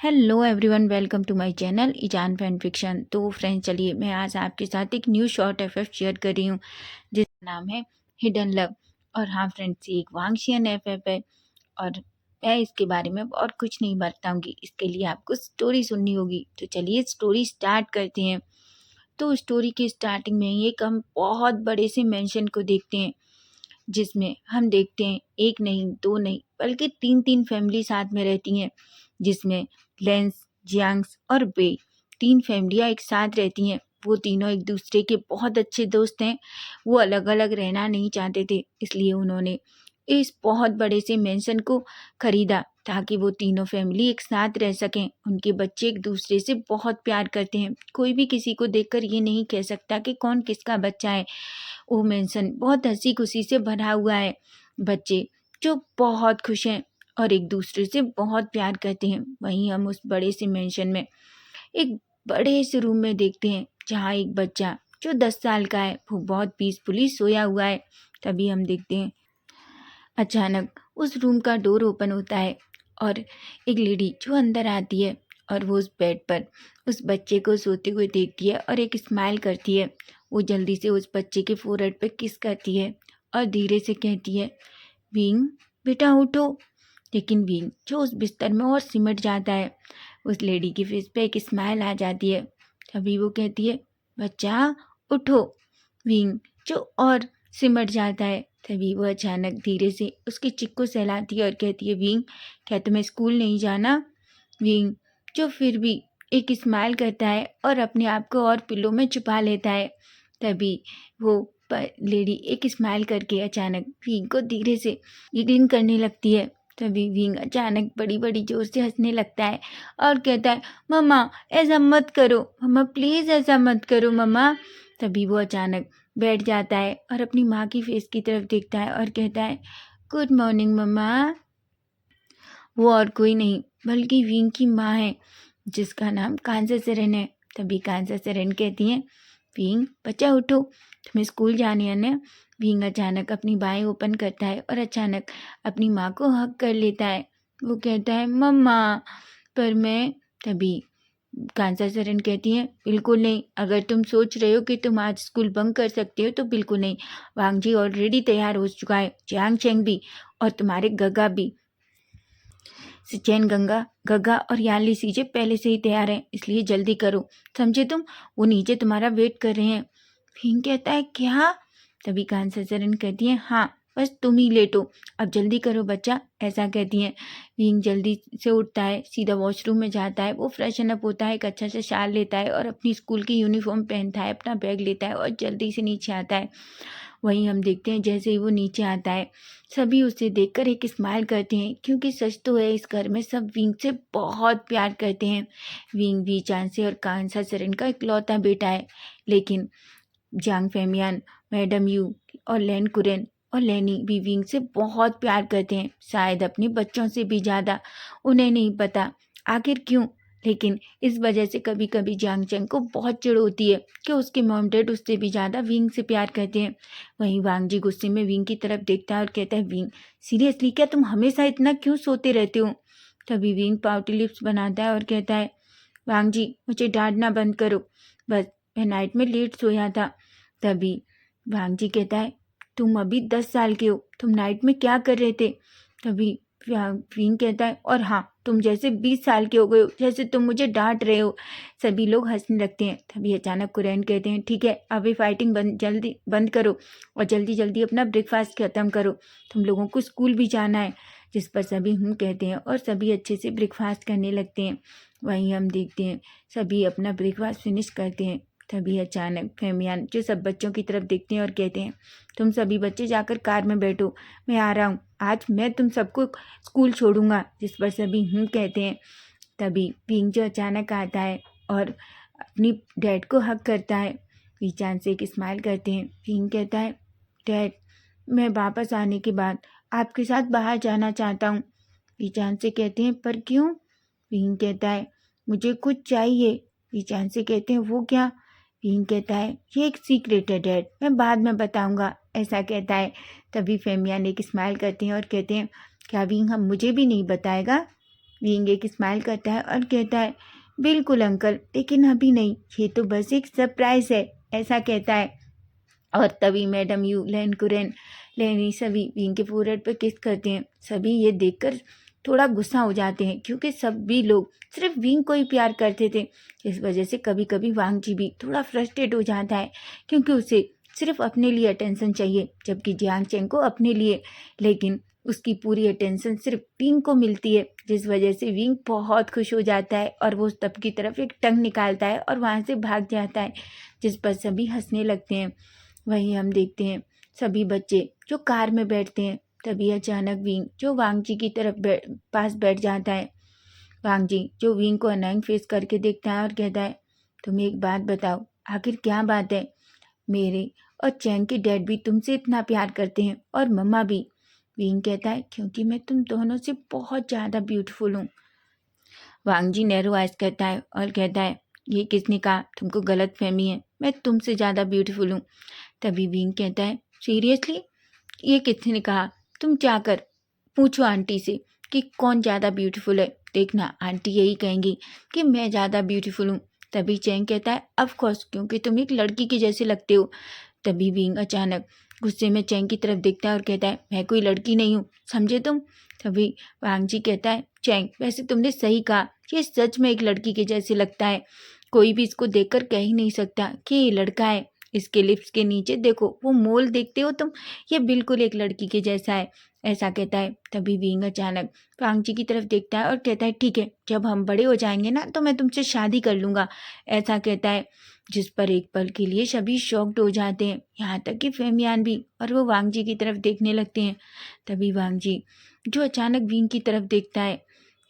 Hello everyone, welcome to my channel ईजान fan fiction. तो friends, चलिए मैं आज आपके साथ एक न्यू शॉर्ट एफएफ शेयर कर रही हूँ जिसका नाम है हिडन लव। और हाँ फ्रेंड्स, ये एक वांशियन एफएफ है और मैं इसके बारे में और कुछ नहीं बताऊंगी। इसके लिए आपको स्टोरी सुननी होगी। तो चलिए स्टोरी स्टार्ट करते हैं। तो स्टोरी की स्टार्टिंग में ही एक हम बहुत बड़े से मेंशन को देखते हैं जिसमें हम देखते हैं एक नहीं, दो नहीं, बल्कि तीन तीन फैमिली साथ में रहती हैं। जिसमें लेंस, जियांग्स और बे, तीन फैमिलियाँ एक साथ रहती हैं। वो तीनों एक दूसरे के बहुत अच्छे दोस्त हैं। वो अलग अलग रहना नहीं चाहते थे, इसलिए उन्होंने इस बहुत बड़े से मेंशन को खरीदा ताकि वो तीनों फैमिली एक साथ रह सकें। उनके बच्चे एक दूसरे से बहुत प्यार करते हैं। कोई भी किसी को देखकर ये नहीं कह सकता कि कौन किसका बच्चा है। वो मेंशन बहुत हंसी खुशी से भरा हुआ है। बच्चे जो बहुत खुश हैं और एक दूसरे से बहुत प्यार करते हैं। वहीं हम उस बड़े से मेंशन में एक बड़े से रूम में देखते हैं जहाँ एक बच्चा जो 10 साल का है वो बहुत पीसफुली सोया हुआ है। तभी हम देखते हैं अचानक उस रूम का डोर ओपन होता है और एक लेडी जो अंदर आती है और वो उस बेड पर उस बच्चे को सोते हुए देखती है और एक स्माइल करती है। वो जल्दी से उस बच्चे के फोrehead पे किस करती है और धीरे से कहती है, विंग बेटा उठो। लेकिन विंग जो उस बिस्तर में और सिमट जाता है। उस लेडी की फेस पे एक स्माइल आ जाती है। तभी वो कहती है, बच्चा उठो। विंग जो और सिमट जाता है। तभी वो अचानक धीरे से उसकी चिक को सहलाती है और कहती है, विंग क्या तुम्हें स्कूल नहीं जाना? विंग जो फिर भी एक स्माइल करता है और अपने आप को और पिल्लों में छुपा लेता है। तभी वो लेडी एक स्माइल करके अचानक विंग को धीरे से गिगलिंग करने लगती है। तभी विंग अचानक बड़ी बड़ी जोर से हंसने लगता है और कहता है, मम्मा ऐसा मत करो, मम्मा प्लीज़ ऐसा मत करो मम्मा। तभी वो अचानक बैठ जाता है और अपनी माँ की फेस की तरफ देखता है और कहता है, गुड मॉर्निंग मम्मा। वो और कोई नहीं बल्कि विंग की माँ है जिसका नाम कांसा सेरेन है। तभी कांसा सेरेन कहती हैं, विंग बच्चा उठो, तुम्हें स्कूल जाने है ना। विंग अचानक अपनी बाहें ओपन करता है और अचानक अपनी माँ को हग कर लेता है। वो कहता है, मम्मा पर मैं। तभी कांसा सेरेन कहती हैं, बिल्कुल नहीं, अगर तुम सोच रहे हो कि तुम आज स्कूल बंक कर सकते हो तो बिल्कुल नहीं। वांग जी ऑलरेडी तैयार हो चुका है, जियांग चेंग भी और तुम्हारे गगा भी। सिचेन गंगा गगा और याली सीजे पहले से ही तैयार हैं, इसलिए जल्दी करो, समझे तुम? वो नीचे तुम्हारा वेट कर रहे हैं। भीम कहता है, क्या? तभी कांसा सेरेन कहती है, हाँ बस तुम ही लेटो, अब जल्दी करो बच्चा, ऐसा कहती हैं। भीम जल्दी से उठता है, सीधा वॉशरूम में जाता है। वो फ्रेशन अप होता है, एक अच्छा सा शाल लेता है और अपनी स्कूल की यूनिफॉर्म पहनता है, अपना बैग लेता है और जल्दी से नीचे आता है। वहीं हम देखते हैं जैसे ही वो नीचे आता है सभी उसे देखकर एक स्माइल करते हैं, क्योंकि सच तो है इस घर में सब विंग से बहुत प्यार करते हैं। विंग भी चांसे और कांसा सेरेन का इकलौता बेटा है, लेकिन जांग फेमियान, मैडम यू और लैन कुरेन और लेनी भी विंग से बहुत प्यार करते हैं, शायद अपने बच्चों से भी ज़्यादा। उन्हें नहीं पता आखिर क्यों, लेकिन इस वजह से कभी कभी जांग चेंग को बहुत चिढ़ होती है कि उसके मॉम डैड उससे भी ज़्यादा विंग से प्यार करते हैं। वहीं वांग जी गुस्से में विंग की तरफ देखता है और कहता है, विंग सीरियसली क्या तुम हमेशा इतना क्यों सोते रहते हो? तभी विंग पाउटी लिप्स बनाता है और कहता है, वांग जी मुझे डांटना बंद करो, बस मैं नाइट में लेट सोया था। तभी वांग जी कहता है, तुम अभी 10 साल के हो, तुम नाइट में क्या कर रहे थे? तभी विंग कहता है, और हाँ तुम जैसे 20 साल के हो गए हो, जैसे तुम मुझे डांट रहे हो। सभी लोग हंसने लगते हैं। तभी अचानक कुरैन कहते हैं, ठीक है अभी फाइटिंग जल्दी बंद करो और जल्दी जल्दी अपना ब्रेकफास्ट ख़त्म करो, तुम लोगों को स्कूल भी जाना है। जिस पर सभी कहते हैं और सभी अच्छे से ब्रेकफास्ट करने लगते हैं। वहीं हम देखते हैं सभी अपना ब्रेकफास्ट फिनिश करते हैं। तभी अचानक फेमियान जो सब बच्चों की तरफ देखते हैं और कहते हैं, तुम सभी बच्चे जाकर कार में बैठो, मैं आ रहा हूँ, आज मैं तुम सबको स्कूल छोड़ूंगा। जिस पर सभी कहते हैं। तभी पिंग जो अचानक आता है और अपनी डैड को हक करता है। पीचान से एक स्माइल करते हैं। पिंग कहता है, डैड मैं वापस आने के बाद आपके साथ बाहर जाना चाहता हूँ। पीचान से कहते हैं, पर क्यों? पिंग कहता है, मुझे कुछ चाहिए। पीचान से कहते हैं, वो क्या? पिंग कहता है, ये एक सीक्रेट है डैड, मैं बाद में बताऊंगा, ऐसा कहता है। तभी फेमियान एक स्माइल करते हैं और कहते हैं, क्या विंग हम मुझे भी नहीं बताएगा? विंग एक स्माइल करता है और कहता है, बिल्कुल अंकल, लेकिन अभी नहीं, ये तो बस एक सरप्राइज है, ऐसा कहता है। और तभी मैडम यू, लेन कुरेन, लेनी सभी विंग के फोरहेड पर किस करते हैं। सभी ये देखकर थोड़ा गुस्सा हो जाते हैं, क्योंकि सभी लोग सिर्फ विंग को ही प्यार करते थे। इस वजह से कभी कभी वांग जी भी थोड़ा फ्रस्ट्रेट हो जाता है, क्योंकि उसे सिर्फ अपने लिए अटेंशन चाहिए, जबकि जियांग चेंग को अपने लिए। लेकिन उसकी पूरी अटेंशन सिर्फ विंग को मिलती है, जिस वजह से विंग बहुत खुश हो जाता है और वो तब की तरफ एक टंग निकालता है और वहाँ से भाग जाता है, जिस पर सभी हंसने लगते हैं। वहीं हम देखते हैं सभी बच्चे जो कार में बैठते हैं। तभी अचानक विंग जो वांग जी की तरफ पास बैठ जाता है। वांग जी जो विंग को अनाइंग फेस करके देखता है और कहता है, तुम एक बात बताओ, आखिर क्या बात है। मेरे और चैंग के डैड भी तुमसे इतना प्यार करते हैं और मम्मा भी। विंग कहता है, क्योंकि मैं तुम दोनों से बहुत ज़्यादा ब्यूटीफुल हूँ। वांग जी नैरो आइज करता है और कहता है, ये किसने कहा, तुमको गलत फहमी है, मैं तुमसे ज़्यादा ब्यूटीफुल हूँ। तभी विंग कहता है, सीरियसली, ये किसने कहा, तुम जाकर पूछो आंटी से कि कौन ज़्यादा ब्यूटीफुल है। देखना आंटी यही कहेंगी कि मैं ज़्यादा ब्यूटीफुल हूँ। तभी चैंग कहता है, ऑफ कोर्स, क्योंकि तुम एक लड़की के जैसे लगते हो। तभी विंग अचानक गुस्से में चैंग की तरफ देखता है और कहता है, मैं कोई लड़की नहीं हूँ, समझे तुम। तभी वांग जी कहता है, चैंग, वैसे तुमने सही कहा, ये सच में एक लड़की के जैसे लगता है। कोई भी इसको देखकर कह ही नहीं सकता कि ये लड़का है। इसके लिप्स के नीचे देखो, वो मोल देखते हो तुम, ये बिल्कुल एक लड़की के जैसा है, ऐसा कहता है। तभी विंग अचानक वांग जी की तरफ देखता है और कहता है, ठीक है, जब हम बड़े हो जाएंगे ना तो मैं तुमसे शादी कर लूँगा, ऐसा कहता है। जिस पर एक पल के लिए सभी शॉक्ड हो जाते हैं, यहाँ तक कि फेमियान भी, और वो वांग जी की तरफ देखने लगते हैं। तभी वांग जी जो अचानक विंग की तरफ देखता है।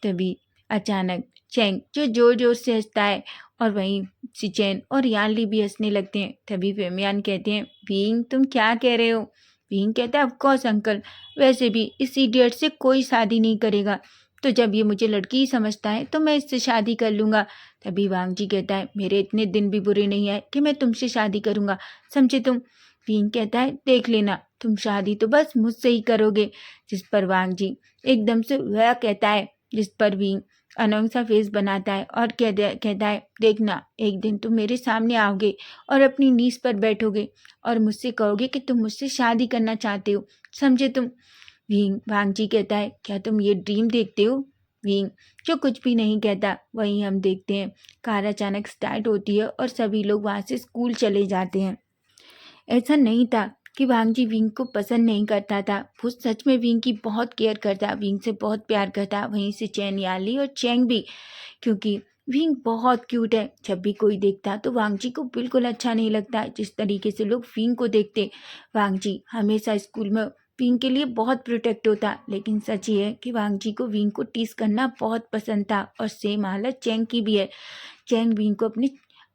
तभी अचानक चैंग जो जोर जोर से हंसता है, और वहीं सिचेन और यानली भी हंसने लगते हैं। तभी फेमियान कहते हैं, विंग, तुम क्या कह रहे हो। विंग कहता है, ऑफ कोर्स अंकल, वैसे भी इस इडियट से कोई शादी नहीं करेगा, तो जब ये मुझे लड़की ही समझता है तो मैं इससे शादी कर लूँगा। तभी वांग जी कहता है, मेरे इतने दिन भी बुरे नहीं आए कि मैं तुमसे शादी करूँगा, समझे तुम। विंग कहता है, देख लेना, तुम शादी तो बस मुझसे ही करोगे। जिस पर वांग जी एकदम से वह कहता है, जिस पर विंग अनोइंग सा फेस बनाता है और कहता है, देखना, एक दिन तुम मेरे सामने आओगे और अपनी नीज पर बैठोगे और मुझसे कहोगे कि तुम मुझसे शादी करना चाहते हो, समझे तुम। वांग जी कहता है, क्या तुम ये ड्रीम देखते हो। विंग जो कुछ भी नहीं कहता। वहीं हम देखते हैं कार अचानक स्टार्ट होती है और सभी लोग वहाँ से स्कूल चले जाते हैं। ऐसा नहीं था कि वांग जी विंग को पसंद नहीं करता था, वो सच में विंग की बहुत केयर करता, विंग से बहुत प्यार करता। वहीं से चैन याली और चैंग भी, क्योंकि विंग बहुत क्यूट है। जब भी कोई देखता तो वांग जी को बिल्कुल अच्छा नहीं लगता जिस तरीके से लोग विंग को देखते। वांग जी हमेशा स्कूल में विंग के लिए बहुत प्रोटेक्ट होता, लेकिन सच ही है कि वांग जी को विंग को टीस करना बहुत पसंद था, और सेम हालत चैंग की भी है। चैंग विंग को अपने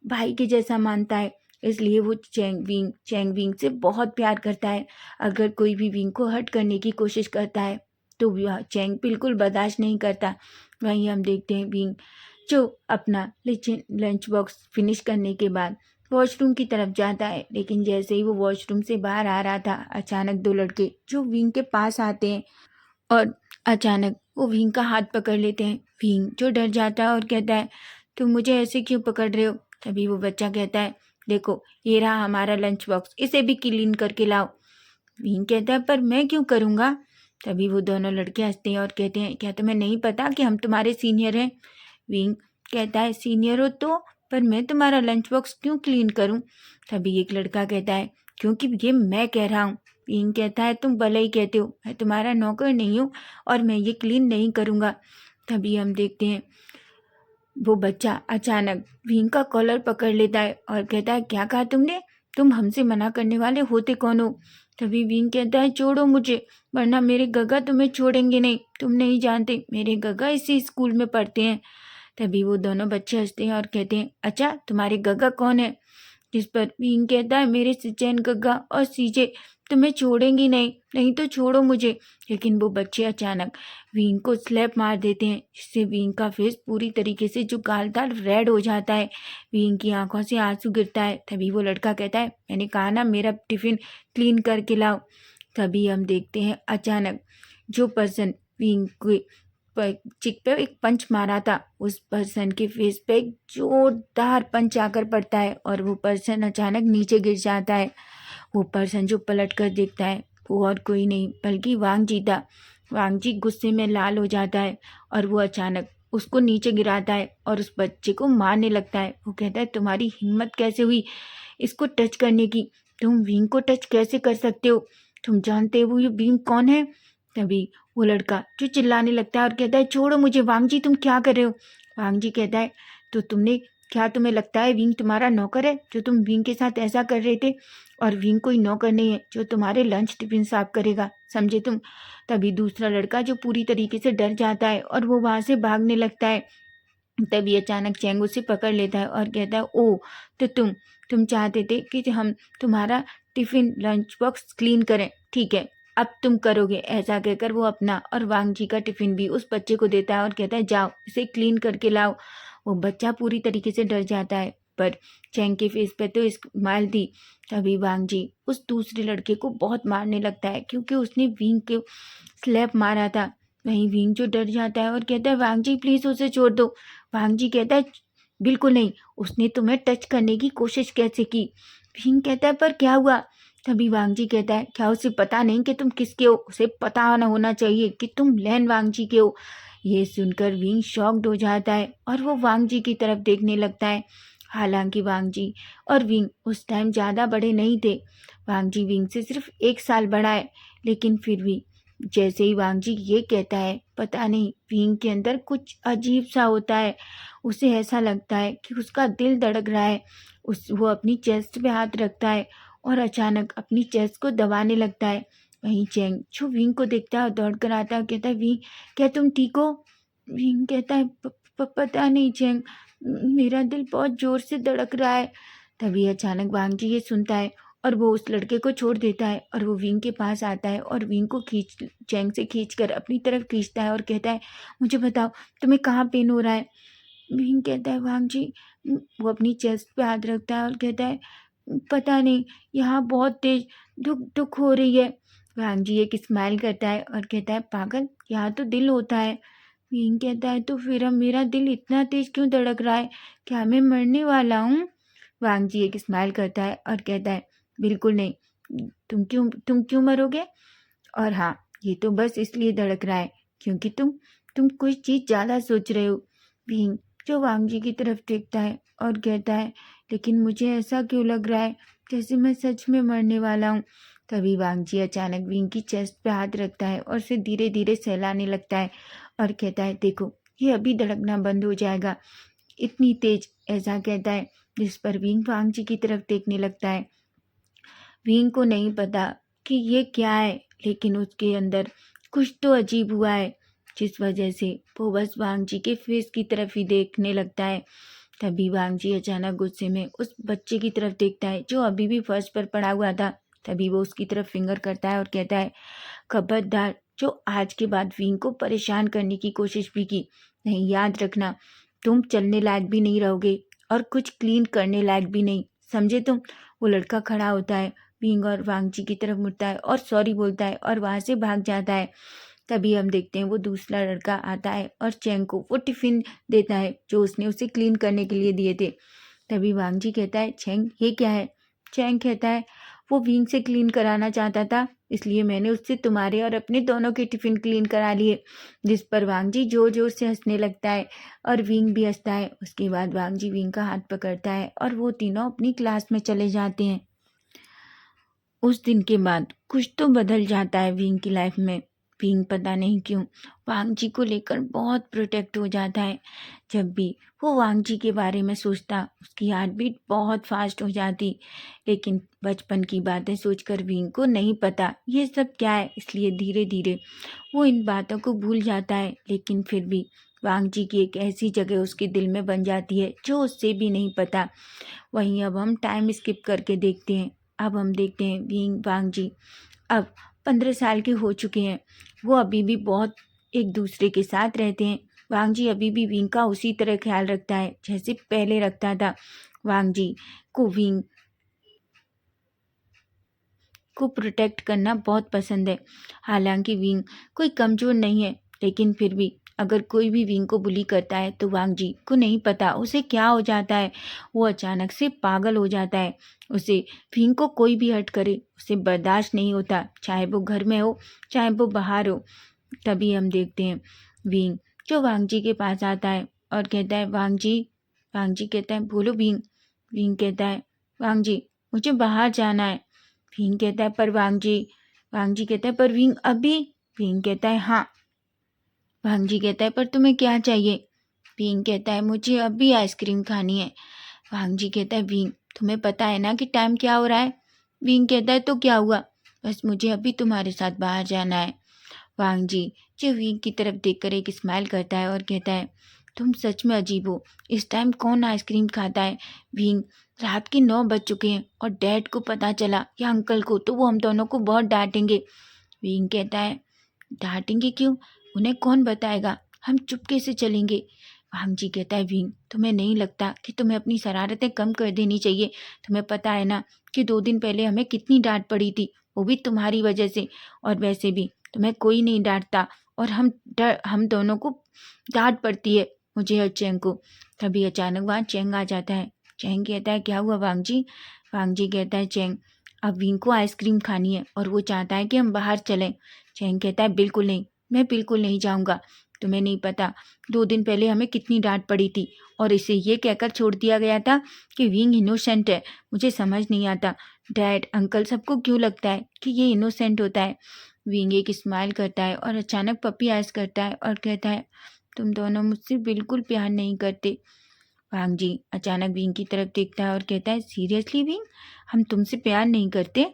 भाई के जैसा मानता है, इसलिए वो चैंग विंग से बहुत प्यार करता है। अगर कोई भी विंग को हर्ट करने की कोशिश करता है तो वह चैंग बिल्कुल बर्दाश्त नहीं करता। वहीं हम देखते हैं विंग जो अपना लंच बॉक्स फिनिश करने के बाद वॉशरूम की तरफ जाता है, लेकिन जैसे ही वो वॉशरूम से बाहर आ रहा था, अचानक दो लड़के जो विंग के पास आते हैं और अचानक वो विंग का हाथ पकड़ लेते हैं। विंग जो डर जाता है और कहता है, तुम मुझे ऐसे क्यों पकड़ रहे हो। तभी वो बच्चा कहता है, देखो, ये रहा हमारा लंच बॉक्स, इसे भी क्लीन करके लाओ। विंग कहता है, पर मैं क्यों करूँगा। तभी वो दोनों लड़के हंसते हैं और कहते हैं, क्या तुम्हें नहीं पता कि हम तुम्हारे सीनियर हैं। विंग कहता है, सीनियर हो तो, पर मैं तुम्हारा लंच बॉक्स क्यों क्लीन करूँ। तभी एक लड़का कहता है, क्योंकि ये मैं कह रहा हूँ। विंग कहता है, तुम भले ही कहते हो, मैं तुम्हारा नौकर नहीं हूँ और मैं ये क्लीन नहीं करूँगा। तभी हम देखते हैं वो बच्चा अचानक विंग का कॉलर पकड़ लेता है और कहता है, क्या कहा तुमने, तुम हमसे मना करने वाले होते कौन हो। तभी विंग कहता है, छोड़ो मुझे, वरना मेरे गगा तुम्हें छोड़ेंगे नहीं, तुम नहीं जानते मेरे गगा इसी स्कूल में पढ़ते हैं। तभी वो दोनों बच्चे हंसते हैं और कहते हैं, अच्छा, तुम्हारे गगा कौन है। जिस पर विंग कहता है, मेरे सिचैन गग्गा और सीजे तुम्हें छोड़ेंगी नहीं, नहीं तो छोड़ो मुझे। लेकिन वो बच्चे अचानक विंग को स्लैप मार देते हैं, जिससे विंग का फेस पूरी तरीके से जो गाल था रेड हो जाता है। विंग की आंखों से आंसू गिरता है। तभी वो लड़का कहता है, मैंने कहा ना, मेरा टिफिन क्लीन करके लाओ। तभी हम देखते हैं अचानक जो पर्सन विंग के चिक पे एक पंच मारा था, उस पर्सन के फेस पे एक जोरदार पंच आकर पड़ता है और वो पर्सन अचानक नीचे गिर जाता है। वो पर्सन जो पलट कर देखता है वो और कोई नहीं बल्कि वांग जी था। वांग जी गुस्से में लाल हो जाता है और वो अचानक उसको नीचे गिराता है और उस बच्चे को मारने लगता है। वो कहता है, तुम्हारी हिम्मत कैसे हुई इसको टच करने की? तुम विंग को टच कैसे कर सकते हो? तुम जानते हो ये विंग कौन है? तभी वो लड़का जो चिल्लाने लगता है और कहता है, छोड़ो मुझे वांग जी, तुम क्या कर रहे हो? वांग जी कहता है, तो तुम्हें लगता है विंग तुम्हारा नौकर है जो तुम विंग के साथ ऐसा कर रहे थे? और विंग कोई नौकर नहीं है जो तुम्हारे लंच टिफिन साफ करेगा, समझे तुम? तभी दूसरा लड़का जो पूरी तरीके से डर जाता है और वो वहां से भागने लगता है। तभी अचानक चैंग उसे पकड़ लेता है और कहता है, ओ, तो तुम चाहते थे कि हम तुम्हारा टिफिन लंच बॉक्स क्लीन करें, ठीक है, अब तुम करोगे। ऐसा कहकर वो अपना और वांग जी का टिफिन भी उस बच्चे को देता है और कहता है, जाओ इसे क्लीन करके लाओ। वो बच्चा पूरी तरीके से डर जाता है पर चैंग के फेस पे तो स्माइल थी। तभी वांग जी उस दूसरे लड़के को बहुत मारने लगता है क्योंकि उसने विंग को स्लैप मारा था। वहीं विंग जो डर जाता है और कहता है, वांग जी प्लीज उसे छोड़ दो। वांग जी कहता है, बिल्कुल नहीं, उसने तुम्हें टच करने की कोशिश कैसे की? विंग कहता है, पर क्या हुआ? तभी वांग जी कहता है, क्या उसे पता नहीं कि तुम किसके हो? उसे पता ना होना चाहिए कि तुम लैन वांग जी के हो। ये सुनकर विंग शॉक्ड हो जाता है और वो वांग जी की तरफ देखने लगता है। हालांकि वांग जी और विंग उस टाइम ज़्यादा बड़े नहीं थे। वांग जी विंग से सिर्फ 1 साल बड़ा है, लेकिन फिर भी जैसे ही वांग जी ये कहता है, पता नहीं विंग के अंदर कुछ अजीब सा होता है। उसे ऐसा लगता है कि उसका दिल धड़क रहा है। वो अपनी चेस्ट पे हाथ रखता है और अचानक अपनी चेस्ट को दबाने लगता है। वहीं चैंग जो विंग को देखता है और दौड़ कर आता है और कहता है, विंग क्या तुम ठीक हो? विंग कहता है, पता नहीं चैंग, मेरा दिल बहुत जोर से धड़क रहा है। तभी अचानक वांग जी ये सुनता है और वो उस लड़के को छोड़ देता है और वो विंग के पास आता है और विंग को चैंग से खींचकर अपनी तरफ खींचता है और कहता है, मुझे बताओ तुम्हें कहाँ पेन हो रहा है? विंग कहता है, वांग जी, वो अपनी चेस्ट पे हाथ रखता है और कहता है, पता नहीं, यहाँ बहुत तेज दुख दुख हो रही है। वांग जी एक स्माइल करता है और कहता है, पागल, यहाँ तो दिल होता है। विंग कहता है, तो फिर अब मेरा दिल इतना तेज क्यों धड़क रहा है? क्या मैं मरने वाला हूँ? वांग जी एक स्माइल करता है और कहता है, बिल्कुल नहीं, तुम क्यों मरोगे? और हाँ, ये तो बस इसलिए धड़क रहा है क्योंकि तुम कोई चीज़ ज़्यादा सोच रहे हो। भीम जो वांग जी की तरफ देखता है और कहता है, लेकिन मुझे ऐसा क्यों लग रहा है जैसे मैं सच में मरने वाला हूँ? तभी वांग जी अचानक विंग की चेस्ट पे हाथ रखता है और उसे धीरे धीरे सहलाने लगता है और कहता है, देखो ये अभी धड़कना बंद हो जाएगा, इतनी तेज। ऐसा कहता है जिस पर विंग वांग जी की तरफ देखने लगता है। विंग को नहीं पता कि ये क्या है, लेकिन उसके अंदर कुछ तो अजीब हुआ है जिस वजह से वो बस वांग जी के फेस की तरफ ही देखने लगता है। तभी वांग जी अचानक गुस्से में उस बच्चे की तरफ देखता है जो अभी भी फर्श पर पड़ा हुआ था। तभी वो उसकी तरफ फिंगर करता है और कहता है, खबरदार जो आज के बाद विंग को परेशान करने की कोशिश भी की, नहीं, याद रखना, तुम चलने लायक भी नहीं रहोगे और कुछ क्लीन करने लायक भी नहीं, समझे तुम? वो लड़का खड़ा होता है, विंग और वांग जी की तरफ मुड़ता है और सॉरी बोलता है और वहां से भाग जाता है। तभी हम देखते हैं वो दूसरा लड़का आता है और चैंग को वो टिफिन देता है जो उसने उसे क्लीन करने के लिए दिए थे। तभी वांग जी कहता है, चैंग ये क्या है? चैंग कहता है, वो विंग से क्लीन कराना चाहता था, इसलिए मैंने उससे तुम्हारे और अपने दोनों के टिफिन क्लीन करा लिए। जिस पर वांग जी जोर जोर से हंसने लगता है और विंग भी हंसता है। उसके बाद वांग जी विंग का हाथ पकड़ता है और वो तीनों अपनी क्लास में चले जाते हैं। उस दिन के बाद कुछ तो बदल जाता है विंग की लाइफ में। विंग पता नहीं क्यों वांग जी को लेकर बहुत प्रोटेक्ट हो जाता है। जब भी वो वांग जी के बारे में सोचता उसकी हार्ट बीट बहुत फास्ट हो जाती। लेकिन बचपन की बातें सोचकर विंग को नहीं पता ये सब क्या है, इसलिए धीरे धीरे वो इन बातों को भूल जाता है। लेकिन फिर भी वांग जी की एक ऐसी जगह उसके दिल में बन जाती है जो उससे भी नहीं पता। वहीं अब हम टाइम स्किप करके देखते हैं। अब हम देखते हैं विंग वांग जी अब 15 साल के हो चुके हैं। वो अभी भी बहुत एक दूसरे के साथ रहते हैं। वांग जी अभी भी विंग का उसी तरह ख्याल रखता है जैसे पहले रखता था। वांग जी को विंग को प्रोटेक्ट करना बहुत पसंद है। हालांकि विंग कोई कमज़ोर नहीं है, लेकिन फिर भी अगर कोई भी विंग को बुली करता है तो वांग जी को नहीं पता उसे क्या हो जाता है। वो अचानक से पागल हो जाता है। उसे विंग को कोई भी हर्ट करे उसे बर्दाश्त नहीं होता, चाहे वो घर में हो चाहे वो बाहर हो। तभी हम देखते हैं विंग जो वांग जी के पास आता है और कहता है वांग जी। वांग जी कहता है बोलो विंग। विंग कहता है वांग जी मुझे बाहर जाना है। विंग कहता है पर वांग जी। वांग जी कहता है पर विंग अभी। विंग कहता है हाँ। वांग जी कहता है पर तुम्हें क्या चाहिए। विंग कहता है मुझे अभी आइसक्रीम खानी है। वांग जी कहता है विंग तुम्हें पता है ना कि टाइम क्या हो रहा है। विंग कहता है तो क्या हुआ, बस मुझे अभी तुम्हारे साथ बाहर जाना है। वांग जी जो विंग की तरफ देखकर एक स्माइल करता है और कहता है तुम सच में अजीब हो, इस टाइम कौन आइसक्रीम खाता है। विंग रात के 9 बज चुके हैं और डैड को पता चला या अंकल को तो वो हम दोनों को बहुत डांटेंगे। विंग कहता है डांटेंगे क्यों, उन्हें कौन बताएगा, हम चुपके से चलेंगे। वांग जी कहता है विंग तुम्हें नहीं लगता कि तुम्हें अपनी शरारतें कम कर देनी चाहिए। तुम्हें पता है ना कि 2 दिन पहले हमें कितनी डांट पड़ी थी, वो भी तुम्हारी वजह से। और वैसे भी तुम्हें कोई नहीं डांटता और हम दोनों को डांट पड़ती है, मुझे और चैंग को। तभी अचानक वहाँ चैंग आ जाता है। चैंग कहता है क्या हुआ वांग जी। वांग जी कहता है चैंग अब विंग को आइसक्रीम खानी है और वो चाहता है कि हम बाहर चलें। चैंग कहता है बिल्कुल नहीं, मैं बिल्कुल नहीं जाऊंगा। तुम्हें नहीं पता 2 दिन पहले हमें कितनी डांट पड़ी थी और इसे ये कहकर छोड़ दिया गया था कि विंग इनोसेंट है। मुझे समझ नहीं आता डैड अंकल सबको क्यों लगता है कि ये इनोसेंट होता है। विंग एक स्माइल करता है और अचानक पपी आइस करता है और कहता है तुम दोनों मुझसे बिल्कुल प्यार नहीं करते। वांग जी अचानक विंग की तरफ देखता है और कहता है सीरियसली विंग, हम तुमसे प्यार नहीं करते।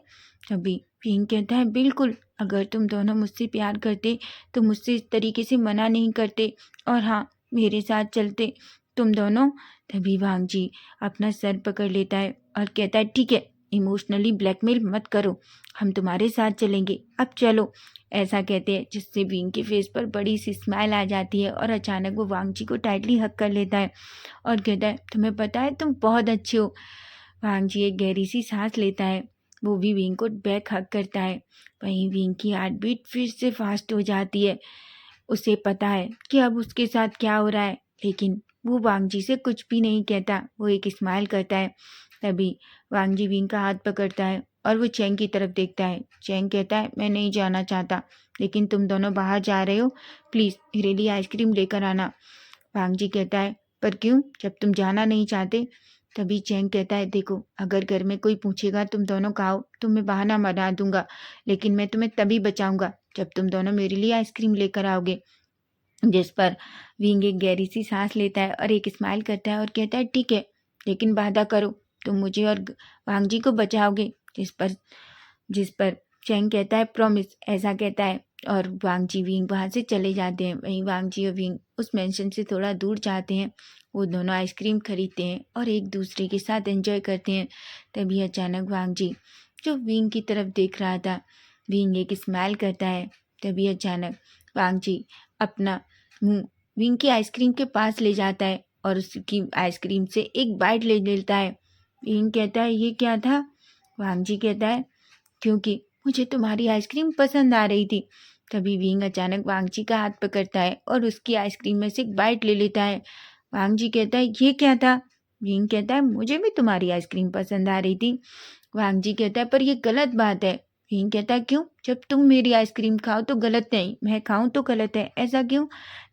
तभी विंग कहता है बिल्कुल, अगर तुम दोनों मुझसे प्यार करते तो मुझसे इस तरीके से मना नहीं करते और हाँ मेरे साथ चलते तुम दोनों। तभी वांग जी अपना सर पकड़ लेता है और कहता है ठीक है, इमोशनली ब्लैकमेल मत करो, हम तुम्हारे साथ चलेंगे, अब चलो। ऐसा कहते हैं जिससे विंग के फेस पर बड़ी सी स्माइल आ जाती है और अचानक वो वांग जी को टाइटली हक कर लेता है और कहता है तुम्हें पता है तुम बहुत अच्छे हो। वांग जी एक गहरी सी सांस लेता है, वो भी विंग को बैक हक करता है। वहीं विंग की हार्ट बीट फिर से फास्ट हो जाती है। उसे पता है कि अब उसके साथ क्या हो रहा है, लेकिन वो वांग जी से कुछ भी नहीं कहता, वो एक स्माइल करता है। तभी वांग जी विंग का हाथ पकड़ता है और वो चैंग की तरफ देखता है। चैंग कहता है मैं नहीं जाना चाहता, लेकिन तुम दोनों बाहर जा रहे हो, प्लीज़ मेरे लिए आइसक्रीम लेकर आना। वांग जी कहता है पर क्यों, जब तुम जाना नहीं चाहते। तभी चैंग कहता है देखो अगर घर में कोई पूछेगा तुम दोनों खाओ तो मैं बहाना बना दूंगा, लेकिन मैं तुम्हें तभी बचाऊंगा जब तुम दोनों मेरे लिए आइसक्रीम लेकर आओगे। जिस पर विंग एक गहरी सी सांस लेता है और एक स्माइल करता है और कहता है ठीक है, लेकिन वादा करो तुम मुझे और वांग जी को बचाओगे। जिस पर चैंग कहता है प्रॉमिस, ऐसा कहता है और वांग जी विंग वहाँ से चले जाते हैं। वहीं वांग जी और विंग उस मेंशन से थोड़ा दूर जाते हैं। वो दोनों आइसक्रीम खरीदते हैं और एक दूसरे के साथ एंजॉय करते हैं। तभी अचानक वांग जी जो विंग की तरफ देख रहा था, विंग एक स्माइल करता है। तभी अचानक वांग जी अपना मुंह विंग की आइसक्रीम के पास ले जाता है और उसकी आइसक्रीम से एक बाइट ले लेता है। विंग कहता है ये क्या था। वांग जी कहता है क्योंकि मुझे तुम्हारी आइसक्रीम पसंद आ रही थी। तभी विंग अचानक वांग जी का हाथ पकड़ता है और उसकी आइसक्रीम में से एक बाइट ले लेता है। वांग जी कहता है ये क्या था। विंग कहता है मुझे भी तुम्हारी आइसक्रीम पसंद आ रही थी। वांग जी कहता है पर ये गलत बात है। विंग कहता है क्यों, जब तुम मेरी आइसक्रीम खाओ तो गलत नहीं, मैं खाऊं तो गलत है, ऐसा क्यों।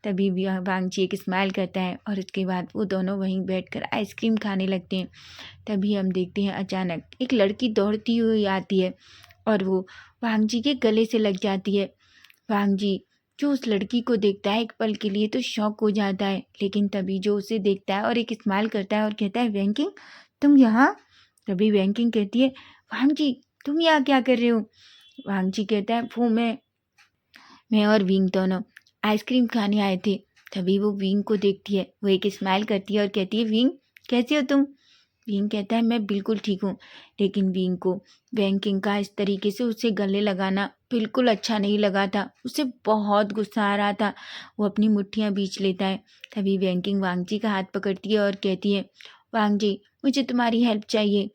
तभी वांग जी एक स्माइल करता है और उसके बाद वो दोनों वहीं बैठकर आइसक्रीम खाने लगते हैं। तभी हम देखते हैं अचानक एक लड़की दौड़ती हुई आती है और वो वांग जी के गले से लग जाती है। वांग जी जो उस लड़की को देखता है एक पल के लिए तो शॉक हो जाता है, लेकिन तभी जो उसे देखता है और एक स्माइल करता है और कहता है वैंकिंग तुम यहाँ। तभी वैंकिंग कहती है वांग जी तुम यहाँ क्या कर रहे हो। वांग जी कहता है वो मैं और विंग दोनों आइसक्रीम खाने आए थे। तभी वो विंग को देखती है, वो एक स्माइल करती है और कहती है विंग कैसे हो तुम। विंग कहता है मैं बिल्कुल ठीक हूँ, लेकिन विंग को वैंकिंग का इस तरीके से उसे गले लगाना बिल्कुल अच्छा नहीं लगा था। उसे बहुत गुस्सा आ रहा था, वो अपनी मुट्ठियाँ बींच लेता है। तभी वैंकिंग वांग जी का हाथ पकड़ती है और कहती है वांग जी मुझे तुम्हारी हेल्प चाहिए।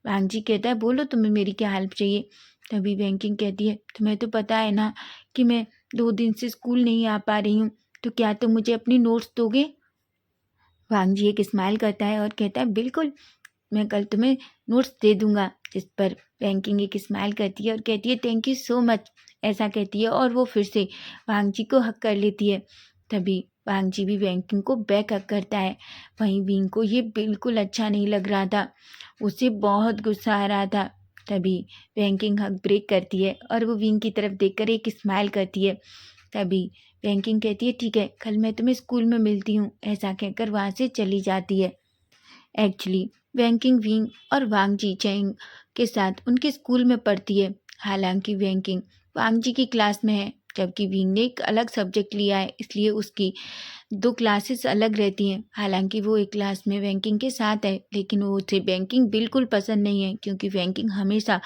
वांग जी कहता है बोलो तुम्हें मेरी क्या हेल्प चाहिए। तभी वैंकिंग कहती है तुम्हें तो पता है ना कि मैं 2 दिन से स्कूल नहीं आ पा रही हूँ, तो क्या तुम मुझे अपनी नोट्स दोगे? वांग जी एक स्माइल करता है और कहता है बिल्कुल, मैं कल तुम्हें नोट्स दे दूंगा। जिस पर बैंकिंग एक स्माइल करती है और कहती है थैंक यू सो मच, ऐसा कहती है और वो फिर से वांग जी को हक कर लेती है। तभी वांग जी भी बैंकिंग को बैक हक करता है। वहीं विंग को ये बिल्कुल अच्छा नहीं लग रहा था, उसे बहुत गुस्सा आ रहा था। तभी बैंकिंग हक ब्रेक करती है और वो विंग की तरफ देखकर एक स्माइल करती है। तभी बैंकिंग कहती है ठीक है, कल मैं तुम्हें स्कूल में मिलती हूँ, ऐसा कहकर वहाँ से चली जाती है। एक्चुअली वैंकिंग विंग और वांग जी चैंग के साथ उनके स्कूल में पढ़ती है। हालांकि वैंकिंग वांग जी की क्लास में है, जबकि विंग ने एक अलग सब्जेक्ट लिया है, इसलिए उसकी दो क्लासेस अलग रहती हैं। हालांकि वो एक क्लास में वैंकिंग के साथ है, लेकिन वो उसे वैंकिंग बिल्कुल पसंद नहीं है, क्योंकि वैंकिंग हमेशा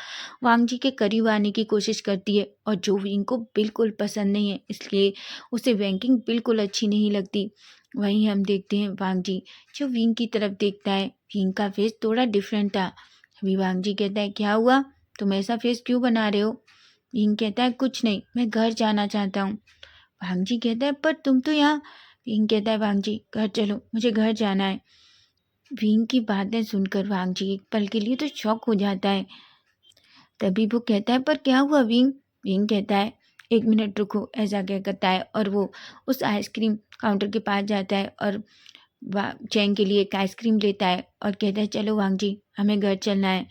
वांग जी के करीब आने की कोशिश करती है और जो विंग को बिल्कुल पसंद नहीं है, इसलिए उसे वैंकिंग बिल्कुल अच्छी नहीं लगती। वहीं हम देखते हैं वांग जी जो विंग की तरफ देखता है। विंग का फेस थोड़ा डिफरेंट था। अभी वांग जी कहता है क्या हुआ, तुम ऐसा फेस क्यों बना रहे हो? विंग कहता है कुछ नहीं, मैं घर जाना चाहता हूँ। वांग जी कहता है पर तुम तो यहाँ। विंग कहता है वांग जी घर चलो, मुझे घर जाना है। विंग की बातें सुनकर वांग जी एक पल के लिए तो शॉक हो जाता है। तभी वो कहता है पर क्या हुआ विंग? विंग कहता है एक मिनट रुको, ऐसा क्या कहता है और वो उस आइसक्रीम काउंटर के पास जाता है और चैंग के लिए एक आइसक्रीम लेता है और कहता है चलो वांग जी हमें घर चलना है।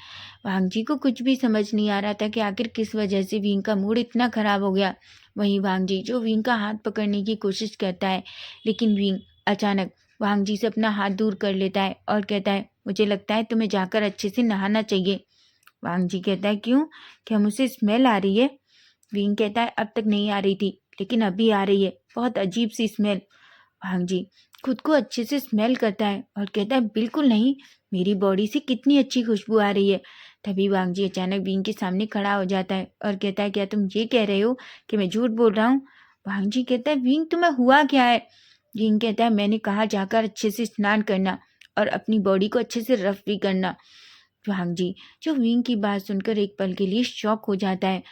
वांग जी को कुछ भी समझ नहीं आ रहा था कि आखिर किस वजह से विंग का मूड इतना खराब हो गया। वहीं वांग जी जो विंग का हाथ पकड़ने की कोशिश करता है, लेकिन विंग अचानक वांग जी से अपना हाथ दूर कर लेता है और कहता है मुझे लगता है तुम्हें जाकर अच्छे से नहाना चाहिए। वांग जी कहता है क्यों, क्या मुझे स्मेल आ रही है? विंग कहता है अब तक नहीं आ रही थी, लेकिन अभी आ रही है, बहुत अजीब सी स्मेल। भांग जी खुद को अच्छे से स्मेल करता है और कहता है बिल्कुल नहीं, मेरी बॉडी से कितनी अच्छी खुशबू आ रही है। तभी वांग जी अचानक विंग के सामने खड़ा हो जाता है और कहता है क्या तुम ये कह रहे हो कि मैं झूठ बोल रहा हूँ? वांग जी कहता है विंग तुम्हें हुआ क्या है? विंग कहता है मैंने कहा जाकर अच्छे से स्नान करना और अपनी बॉडी को अच्छे से रफ भी करना। वांग जी जो विंग की बात सुनकर एक पल के लिए शॉक हो जाता है।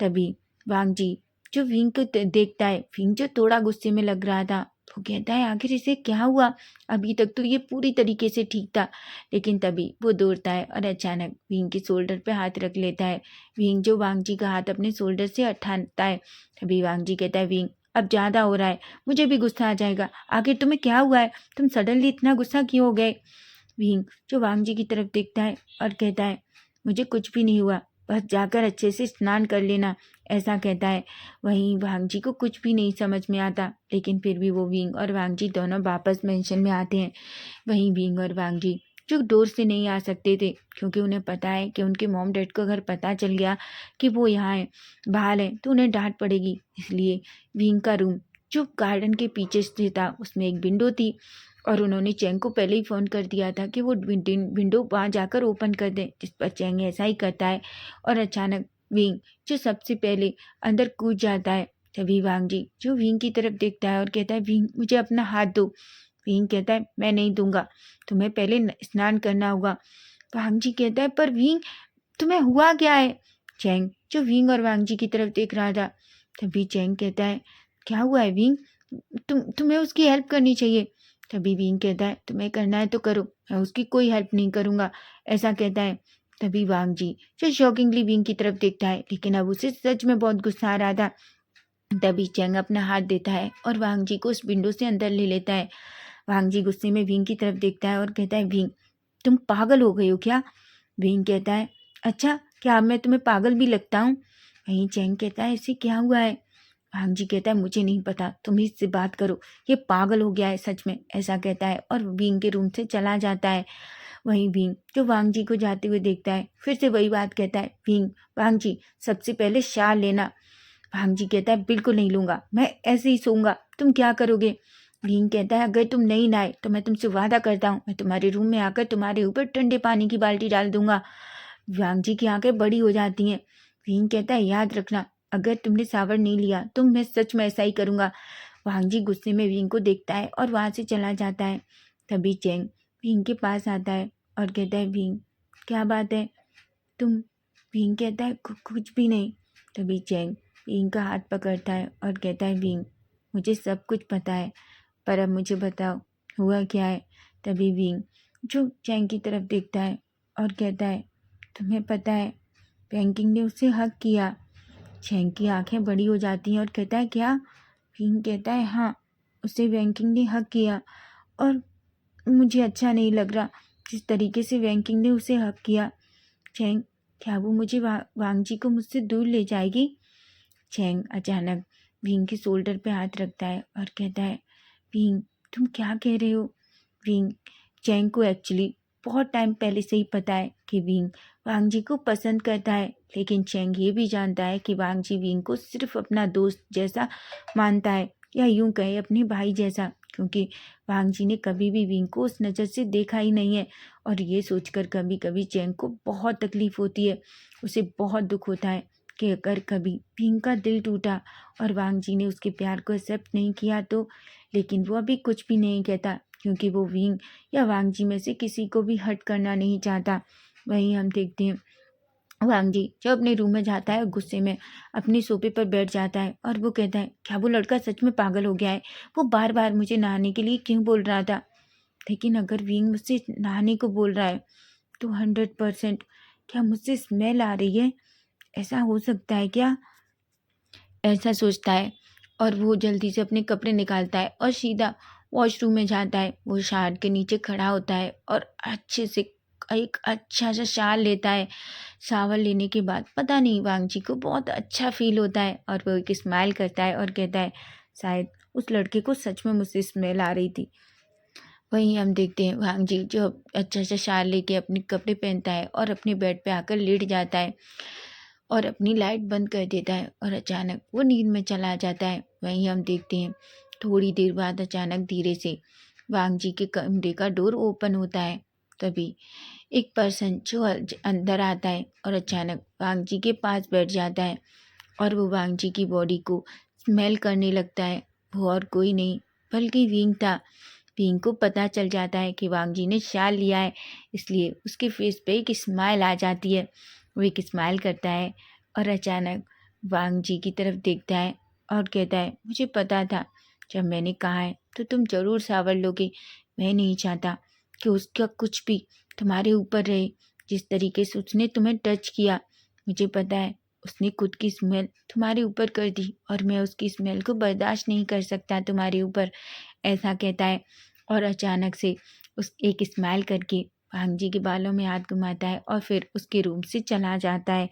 तभी वांग जी जो विंग को देखता है, विंग जो थोड़ा गुस्से में लग रहा था, वो कहता है आखिर इसे क्या हुआ, अभी तक तो ये पूरी तरीके से ठीक था। लेकिन तभी वो दौड़ता है और अचानक विंग के शोल्डर पे हाथ रख लेता है। विंग जो वांग जी का हाथ अपने शोल्डर से हटाता है। तभी वांग जी कहता है विंग अब ज़्यादा हो रहा है, मुझे भी गुस्सा आ जाएगा, आखिर तुम्हें क्या हुआ है, तुम सडनली इतना गुस्सा क्यों हो गए? विंग जो वांग जी की तरफ देखता है और कहता है मुझे कुछ भी नहीं हुआ, बस जाकर अच्छे से स्नान कर लेना, ऐसा कहता है। वहीं वांग जी को कुछ भी नहीं समझ में आता, लेकिन फिर भी वो विंग और वांग जी दोनों वापस मेंशन में आते हैं। वहीं विंग और वांग जी जो डोर से नहीं आ सकते थे, क्योंकि उन्हें पता है कि उनके मॉम डैड को अगर पता चल गया कि वो यहाँ है, बाहर है, तो उन्हें डांट पड़ेगी। इसलिए विंग का रूम जो गार्डन के पीछे से था, उसमें एक विंडो थी और उन्होंने चैंग को पहले ही फ़ोन कर दिया था कि वो विंडो वहाँ जाकर ओपन कर दें, जिस पर चैंग ऐसा ही करता है और अचानक विंग जो सबसे पहले अंदर कूद जाता है। तभी वांग जी जो विंग की तरफ देखता है और कहता है विंग मुझे अपना हाथ दो। विंग कहता है मैं नहीं दूंगा, तुम्हें पहले स्नान करना होगा। वांग जी कहता है पर विंग तुम्हें हुआ क्या है? चैंग जो विंग और वांग जी की तरफ देख रहा था। तभी चैंग कहता है क्या हुआ है विंग, तुम्हें उसकी हेल्प करनी चाहिए। तभी विंग कहता है तुम्हें करना है तो करो, मैं उसकी कोई हेल्प नहीं करूँगा, ऐसा कहता है। तभी वांग जी जो शॉकिंगली विंग की तरफ देखता है, लेकिन अब उसे सच में बहुत गुस्सा आ रहा था। तभी चैंग अपना हाथ देता है और वांग जी को उस विंडो से अंदर ले लेता है। वांग जी गुस्से में विंग की तरफ देखता है और कहता है विंग तुम पागल हो गई हो क्या? विंग कहता है अच्छा, क्या अब मैं तुम्हें पागल भी लगता हूँ? वहीं चैंग कहता है इसे क्या हुआ है? वांग जी कहता है मुझे नहीं पता, तुम ही इससे बात करो, ये पागल हो गया है सच में, ऐसा कहता है और विंग के रूम से चला जाता है। वहीं विंग जो वांग जी को जाते हुए देखता है, फिर से वही बात कहता है विंग वांग जी सबसे पहले शाल लेना। वांग जी कहता है बिल्कुल नहीं लूंगा, मैं ऐसे ही सोऊंगा, तुम क्या करोगे? विंग कहता है अगर तुम नहीं नहाए तो मैं तुमसे वादा करता हूँ मैं तुम्हारे रूम में आकर तुम्हारे ऊपर ठंडे पानी की बाल्टी डाल दूंगा। वांग जी की आंखें बड़ी हो जाती हैं। विंग कहता है याद रखना, अगर तुमने शावर नहीं लिया तो मैं सच में ऐसा ही करूंगा। वांग जी गुस्से में विंग को देखता है और वहां से चला जाता है। तभी चैंग विंग के पास आता है और कहता है विंग क्या बात है तुम? विंग कहता है कुछ भी नहीं। तभी चैंग विंग का हाथ पकड़ता है और कहता है विंग मुझे सब कुछ पता है, पर अब मुझे बताओ हुआ क्या है। तभी विंग जो चैंग की तरफ देखता है और कहता है, तुम्हें पता है बैंकिंग ने उससे हक किया। चैंग की आंखें बड़ी हो जाती हैं और कहता है, क्या? विंग कहता है, हाँ, उसे बैंकिंग ने हक किया और मुझे अच्छा नहीं लग रहा जिस तरीके से बैंकिंग ने उसे हक किया। चैंग, क्या वो मुझे वांग जी को मुझसे दूर ले जाएगी? चैंग अचानक विंग के शोल्डर पे हाथ रखता है और कहता है, विंग तुम क्या कह रहे हो? विंग चैंग को एक्चुअली बहुत टाइम पहले से ही पता है कि विंग वांग जी को पसंद करता है, लेकिन चैंग ये भी जानता है कि वांग जी विंग को सिर्फ अपना दोस्त जैसा मानता है, या यूं कहे अपने भाई जैसा, क्योंकि वांग जी ने कभी भी विंग को उस नज़र से देखा ही नहीं है। और ये सोचकर कभी कभी चैंग को बहुत तकलीफ होती है, उसे बहुत दुख होता है कि अगर कभी विंग का दिल टूटा और वांग जी ने उसके प्यार को एक्सेप्ट नहीं किया तो। लेकिन वो अभी कुछ भी नहीं कहता, क्योंकि वो विंग या वांग जी में से किसी को भी हर्ट करना नहीं चाहता। वहीं हम देखते हैं वांग जी जो अपने रूम में जाता है, गुस्से में अपने सोफे पर बैठ जाता है और वो कहता है, क्या वो लड़का सच में पागल हो गया है? वो बार बार मुझे नहाने के लिए क्यों बोल रहा था? लेकिन अगर विंग मुझसे नहाने को बोल रहा है तो 100% क्या मुझसे स्मेल आ रही है? ऐसा हो सकता है क्या? ऐसा सोचता है और वो जल्दी से अपने कपड़े निकालता है और सीधा वॉशरूम में जाता है। वो शावर के नीचे खड़ा होता है और अच्छे से एक अच्छा सा शाल लेता है। शावर लेने के बाद पता नहीं वांग जी को बहुत अच्छा फील होता है और वो एक स्माइल करता है और कहता है, शायद उस लड़के को सच में मुझसे स्मेल आ रही थी। वहीं हम देखते हैं वांग जी जो अच्छा सा शाल लेके अपने कपड़े पहनता है और अपने बेड पे आकर लेट जाता है और अपनी लाइट बंद कर देता है और अचानक वो नींद में चला जाता है। वहीं हम देखते हैं थोड़ी देर बाद अचानक धीरे से वांग जी के कमरे का डोर ओपन होता है। तभी एक पर्सन जो अंदर आता है और अचानक वांग जी के पास बैठ जाता है और वो वांग जी की बॉडी को स्मेल करने लगता है। वो और कोई नहीं बल्कि विंग था। विंग को पता चल जाता है कि वांग जी ने शाल लिया है, इसलिए उसके फेस पे एक स्माइल आ जाती है। वो एक स्माइल करता है और अचानक वांग जी की तरफ देखता है और कहता है, मुझे पता था, जब मैंने कहा है तो तुम ज़रूर सावर लोगे। मैं नहीं चाहता कि उसका कुछ भी तुम्हारे ऊपर रहे। जिस तरीके से उसने तुम्हें टच किया, मुझे पता है उसने खुद की स्मेल तुम्हारे ऊपर कर दी और मैं उसकी स्मेल को बर्दाश्त नहीं कर सकता तुम्हारे ऊपर। ऐसा कहता है और अचानक से उस एक स्माइल करके वांग जी के बालों में हाथ घुमाता है और फिर उसके रूम से चला जाता है।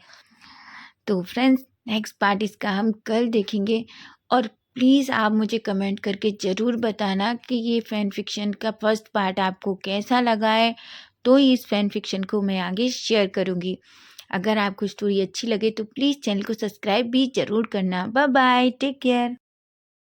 तो फ्रेंड्स, नेक्स्ट पार्ट इसका हम कल देखेंगे और प्लीज़ आप मुझे कमेंट करके ज़रूर बताना कि ये फ़ैन फ़िक्शन का फर्स्ट पार्ट आपको कैसा लगा है। तो इस फ़ैन फ़िक्शन को मैं आगे शेयर करूँगी। अगर आपको स्टोरी अच्छी लगे तो प्लीज़ चैनल को सब्सक्राइब भी ज़रूर करना। Bye bye, take care.